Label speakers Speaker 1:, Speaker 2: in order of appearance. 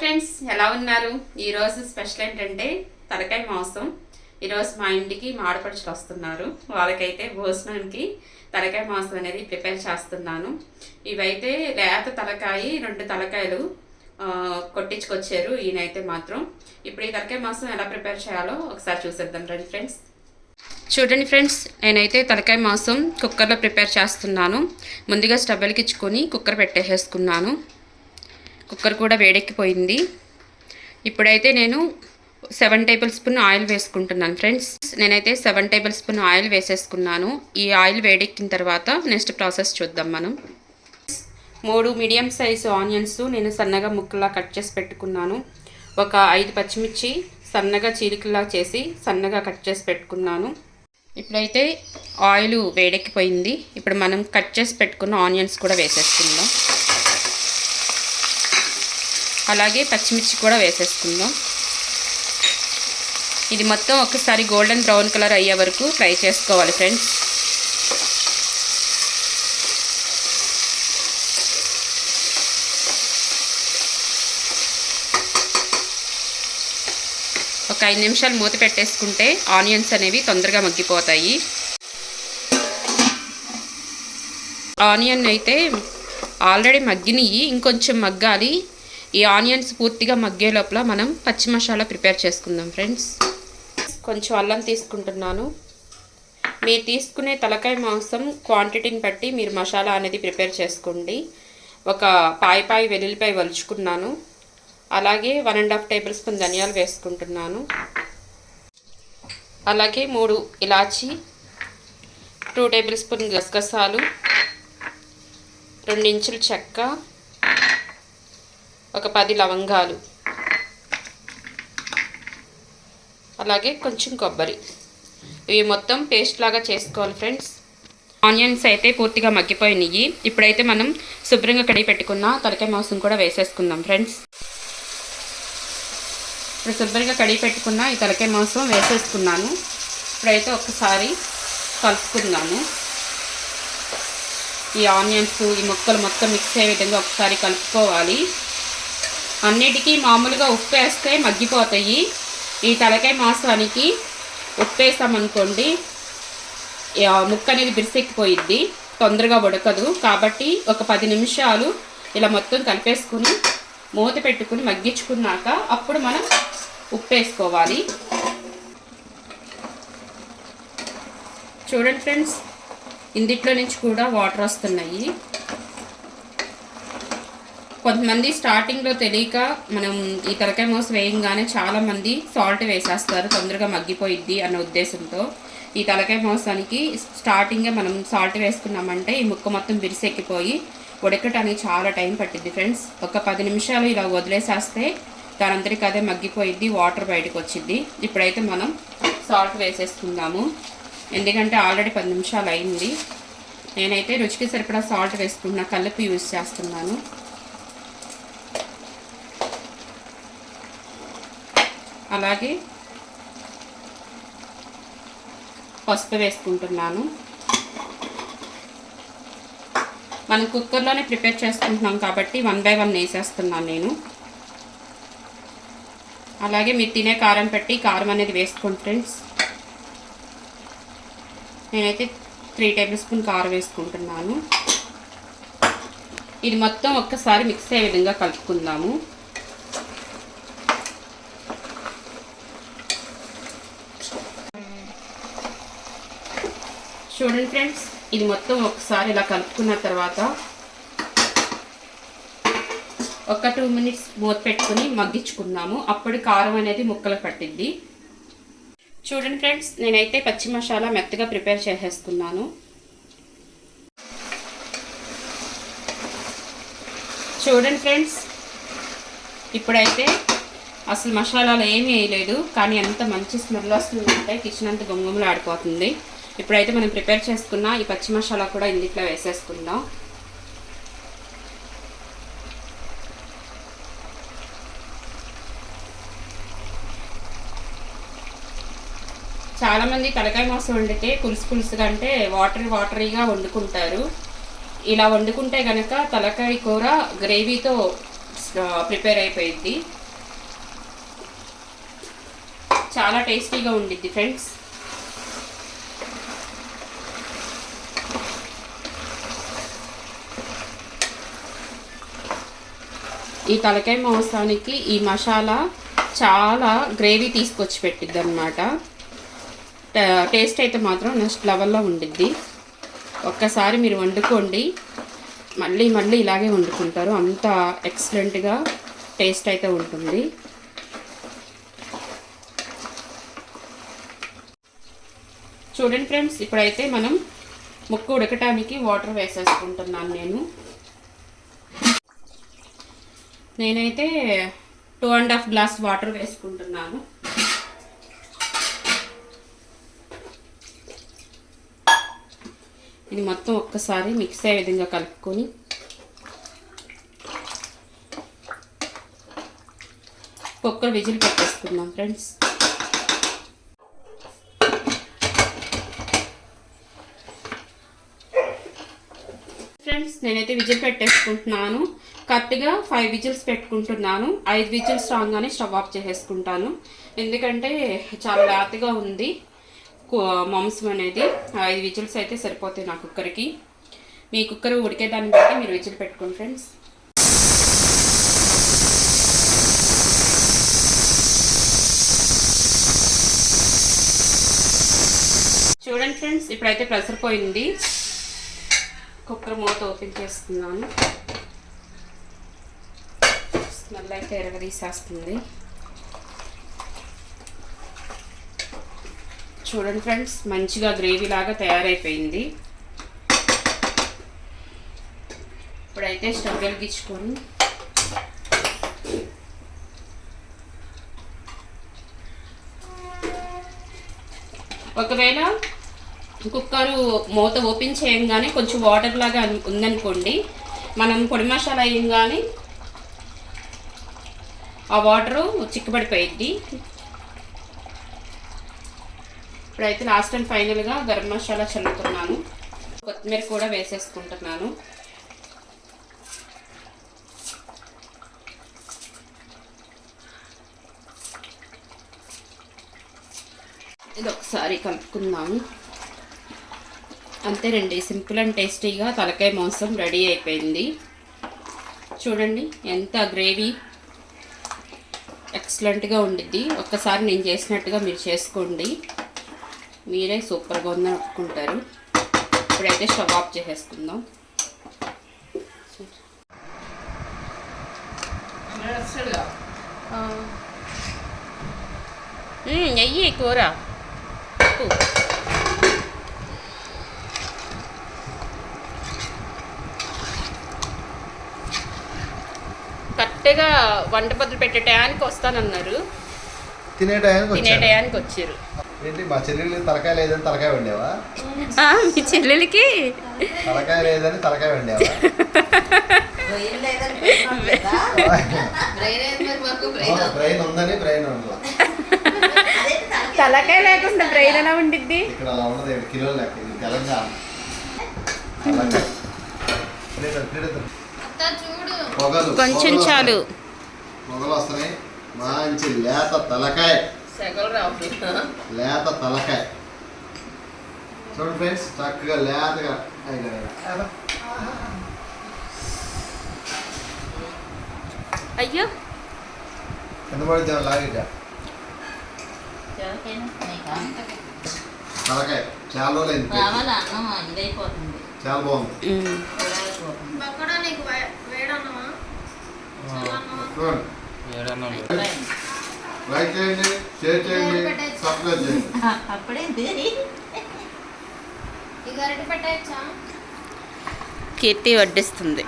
Speaker 1: Friends, ఎలా ఉన్నారు? ఈరోజు స్పెషల్ ఏంటంటే తలకాయ మాంసం. ఈరోజు మా ఇంటికి మాడపడుచులు వస్తున్నారు. వాళ్ళకైతే భోజనానికి తలకాయ మాంసం అనేది ప్రిపేర్ చేస్తున్నాను. ఇవైతే లేత తలకాయ 2 తలకాయలు కొట్టించుకొచ్చారు ఈయనైతే మాత్రం. ఇప్పుడు ఈ తలకాయ మాంసం ఎలా ప్రిపేర్ చేయాలో ఒకసారి చూసేద్దాం రండి ఫ్రెండ్స్. చూడండి ఫ్రెండ్స్, నేనైతే తలకాయ మాంసం కుక్కర్లో ప్రిపేర్ చేస్తున్నాను. ముందుగా స్టవ్ వెలిగించుకొని కుక్కర్ పెట్టేసుకున్నాను. కుక్కర్ కూడా వేడెక్కిపోయింది. ఇప్పుడైతే నేను 7 టేబుల్ స్పూన్ ఆయిల్ వేసుకుంటున్నాను ఫ్రెండ్స్. నేనైతే 7 టేబుల్ స్పూన్ ఆయిల్ వేసేసుకున్నాను. ఈ ఆయిల్ వేడెక్కిన తర్వాత నెక్స్ట్ ప్రాసెస్ చూద్దాం మనం. 3 మీడియం సైజు ఆనియన్స్ నేను సన్నగా ముక్కలా కట్ చేసి పెట్టుకున్నాను. ఒక 5 పచ్చిమిర్చి సన్నగా చీలికలా చేసి సన్నగా కట్ చేసి పెట్టుకున్నాను. ఇప్పుడైతే ఆయిల్ వేడెక్కిపోయింది. ఇప్పుడు మనం కట్ చేసి పెట్టుకున్న ఆనియన్స్ కూడా వేసేసుకుందాం. అలాగే పచ్చిమిర్చి కూడా వేసేసుకుందాం. ఇది మొత్తం ఒకసారి గోల్డెన్ బ్రౌన్ కలర్ అయ్యే వరకు ఫ్రై చేసుకోవాలి ఫ్రెండ్స్. ఒక 5 నిమిషాలు మూత పెట్టేసుకుంటే ఆనియన్స్ అనేవి తొందరగా మగ్గిపోతాయి. ఆనియన్ అయితే ఆల్రెడీ మగ్గినవి, ఇంకొంచెం మగ్గాలి. ఈ ఆనియన్స్ పూర్తిగా మగ్గే లోపల మనం పచ్చి మసాలా ప్రిపేర్ చేసుకుందాం ఫ్రెండ్స్. కొంచెం అల్లం తీసుకుంటున్నాను. మీరు తీసుకునే తలకాయ మాంసం క్వాంటిటీని బట్టి మీరు మసాలా అనేది ప్రిపేర్ చేసుకోండి. ఒక పాయి వెల్లుల్లిపాయ వలుచుకున్నాను. అలాగే 1.5 టేబుల్ స్పూన్ ధనియాలు వేసుకుంటున్నాను. అలాగే 3 ఇలాచి, 2 టేబుల్ స్పూన్ గసగసాలు, 2 ఇంచుల చెక్క, ఒక 10 లవంగాలు, అలాగే కొంచెం కొబ్బరి. ఇవి మొత్తం పేస్ట్ లాగా చేసుకోవాలి ఫ్రెండ్స్. ఆనియన్స్ అయితే పూర్తిగా మగ్గిపోయినాయి. ఇప్పుడైతే మనం శుభ్రంగా కడిగి పెట్టుకున్న తలకాయ మాంసం కూడా వేసేసుకుందాం ఫ్రెండ్స్. ఇప్పుడు శుభ్రంగా కడిగి పెట్టుకున్న ఈ తలకాయ మాంసం వేసేసుకున్నాను. ఇప్పుడైతే ఒకసారి కలుపుకుందాము. ఈ ఆనియన్స్, ఈ ముక్కలు మొత్తం మిక్స్ అయ్యే విధంగా ఒకసారి కలుపుకోవాలి. అన్నిటికీ మామూలుగా ఉప్పు వేస్తే మగ్గిపోతాయి. ఈ తలకాయ మాంసానికి ఉప్పు వేసామనుకోండి ముక్క అనేది బిరిసెక్కిపోయిద్ది, తొందరగా ఉడకదు. కాబట్టి ఒక 10 నిమిషాలు ఇలా మొత్తం కలిపేసుకుని మూత పెట్టుకుని మగ్గించుకున్నాక అప్పుడు మనం ఉప్పు వేసుకోవాలి. చూడండి ఫ్రెండ్స్, ఇందిట్లో నుంచి కూడా వాటర్ వస్తున్నాయి. కొంతమంది స్టార్టింగ్లో తెలియక మనం ఈ తలకాయ మాంసం వేయంగానే చాలామంది సాల్ట్ వేసేస్తారు, తొందరగా మగ్గిపోయిద్ది అన్న ఉద్దేశంతో. ఈ తలకాయ మాంసానికి స్టార్టింగే మనం సాల్ట్ వేసుకున్నామంటే ఈ ముక్క మొత్తం బిరిసెక్కిపోయి ఉడకటానికి చాలా టైం పట్టిద్ది ఫ్రెండ్స్. ఒక 10 నిమిషాలు ఇలా వదిలేసేస్తే దానంతటికి అదే మగ్గిపోయిద్ది, వాటర్ బయటకు వచ్చిద్ది. ఇప్పుడైతే మనం సాల్ట్ వేసేసుకుందాము. ఎందుకంటే ఆల్రెడీ 10 నిమిషాలు అయింది. నేనైతే రుచికి సరిపడా సాల్ట్ వేసుకుంటున్నా, కల్లుప్పు యూజ్ చేస్తున్నాను. అలాగే పసుపు వేసుకుంటున్నాను. మనం కుక్కర్లోనే ప్రిపేర్ చేసుకుంటున్నాం కాబట్టి 1 బై 1 వేసేస్తున్నాను నేను. అలాగే మీరు తినే కారం పెట్టి కారం అనేది వేసుకోండి ఫ్రెండ్స్. నేనైతే 3 టేబుల్ స్పూన్ కారం వేసుకుంటున్నాను. ఇది మొత్తం ఒక్కసారి మిక్స్ అయ్యే విధంగా కలుపుకుందాము. చూడండి ఫ్రెండ్స్, ఇది మొత్తం ఒకసారి ఇలా కలుపుకున్న తర్వాత ఒక 2 మినిట్స్ మూత పెట్టుకుని మగ్గించుకుందాము. అప్పుడు కారం అనేది ముక్కలు పట్టిద్ది. చూడండి ఫ్రెండ్స్, నేనైతే పచ్చి మసాలా మెత్తగా ప్రిపేర్ చేసేసుకున్నాను. చూడండి ఫ్రెండ్స్, ఇప్పుడైతే అసలు మసాలాలు ఏమీ వేయలేదు, కానీ ఎంత మంచి స్మెల్ వస్తుందంటే కిచెన్ అంతా గుమగుమలు ఆడిపోతుంది. ఇప్పుడైతే మనం ప్రిపేర్ చేసుకున్న ఈ పచ్చి మసాలా కూడా ఇందులో వేసేసుకుందాం. చాలామంది తలకాయ మాంసం వండితే పులుసుగా అంటే వాటరీగా వండుకుంటారు. ఇలా వండుకుంటే కనుక తలకాయ కూర గ్రేవీతో ప్రిపేర్ అయిపోయింది. చాలా టేస్టీగా ఉండిద్ది ఫ్రెండ్స్. ఈ తలకాయ మాంసానికి ఈ మసాలా చాలా గ్రేవీ తీసుకొచ్చి పెట్టిద్ది అనమాట. టేస్ట్ అయితే మాత్రం నెక్స్ట్ లెవెల్లో ఉండిద్ది. ఒక్కసారి మీరు వండుకోండి, మళ్ళీ మళ్ళీ ఇలాగే వండుకుంటారు. అంత ఎక్సలెంట్గా టేస్ట్ అయితే ఉంటుంది. చూడండి ఫ్రెండ్స్, ఇప్పుడైతే మనం ముక్క ఉడకటానికి వాటర్ వేసేసుకుంటున్నాను. నేనైతే 2.5 గ్లాస్ వాటర్ వేసుకుంటున్నాను. ఇది మొత్తం ఒక్కసారి మిక్స్ అయ్యే విధంగా కలుపుకొని కుక్కర్ విజిల్ పెట్టేసుకుందాం ఫ్రెండ్స్. నేనైతే విజిల్ పెట్టేసుకుంటున్నాను. కరెక్ట్గా 5 విజిల్స్ పెట్టుకుంటున్నాను. 5 విజిల్స్ రాగానే స్టవ్ ఆఫ్ చేసేసుకుంటాను. ఎందుకంటే చాలా లేతగా ఉంది మాంసం అనేది. 5 విజిల్స్ అయితే సరిపోతాయి నా కుక్కర్కి. మీ కుక్కర్ ఉడికేదాన్ని బట్టి మీరు విజిల్ పెట్టుకోండి ఫ్రెండ్స్. చూడండి ఫ్రెండ్స్, ఇప్పుడైతే ప్రెషర్ పోయింది. కుక్కర్ మూత ఓపెన్ చేస్తున్నాను. స్మెల్ అయితే ఎరగదీసేస్తుంది. చూడండి ఫ్రెండ్స్, మంచిగా గ్రేవీ లాగా తయారైపోయింది. ఇప్పుడైతే స్టవ్ వెలిగించుకొని ఒకవేళ కుక్కరు మూత ఓపెన్ చేయంగానే కొంచెం వాటర్ లాగా ఉందనుకోండి, మనం పొడి మసాలా వేయంగానే ఆ వాటరు చిక్కబడిపోయిద్ది. ఇప్పుడైతే లాస్ట్ అండ్ ఫైనల్గా గరం మసాలా చల్లుతున్నాను. కొత్తిమీర కూడా వేసేసుకుంటున్నాను. ఇది ఒకసారి కలుపుకుందాము. అంతేనండి, సింపుల్ అండ్ టేస్టీగా తలకాయ మాంసం రెడీ అయిపోయింది. చూడండి ఎంత గ్రేవీ ఎక్సలెంట్గా ఉండిద్ది. ఒక్కసారి నేను చేసినట్టుగా మీరు చేసుకోండి, మీరే సూపర్గా ఉందని ఒప్పుకుంటారు. ఇప్పుడైతే స్టవ్ ఆఫ్ చేసేసుకుందాం. నెయ్యి కూర కరెక్ట్గా వంట బదులు పెట్టే టయానికి వస్తానన్నారు.
Speaker 2: తినే టయానికి
Speaker 1: వచ్చారు.
Speaker 2: ఏంటి మా చెల్లెలు తలకాయ లేదని తలకాయ వండేవా?
Speaker 1: మీ చెల్లెలకి
Speaker 2: తలకాయ లేదని తలకాయ వండేవా? బ్రెయిన్ ఉందని బ్రెయిన్ వండలా.
Speaker 1: తలకాయ లేకుండా బ్రెయిన్ ఎలా ఉండిద్ది?
Speaker 2: ఇక్కడ అలా ఉన్నది 7 కిలోలు లెక్క. ఇది తెలంగాణ.
Speaker 1: కొంచెం చాలు.
Speaker 2: పొగలు వస్తున్నాయి. మంచి లేత తలకాయ. లేత తలకాయ చూడండి ఫ్రెండ్స్, చక్కగా లేతగా.
Speaker 1: అయ్యో
Speaker 2: కింద పడి లాగిట. తలకాయ చాలా రోజులైంది, చాలా బాగుంది. లైక్ చేయండి, షేర్ చేయండి, సబ్స్క్రైబ్ చేయండి.
Speaker 1: కీర్తి వడ్డిస్తుంది.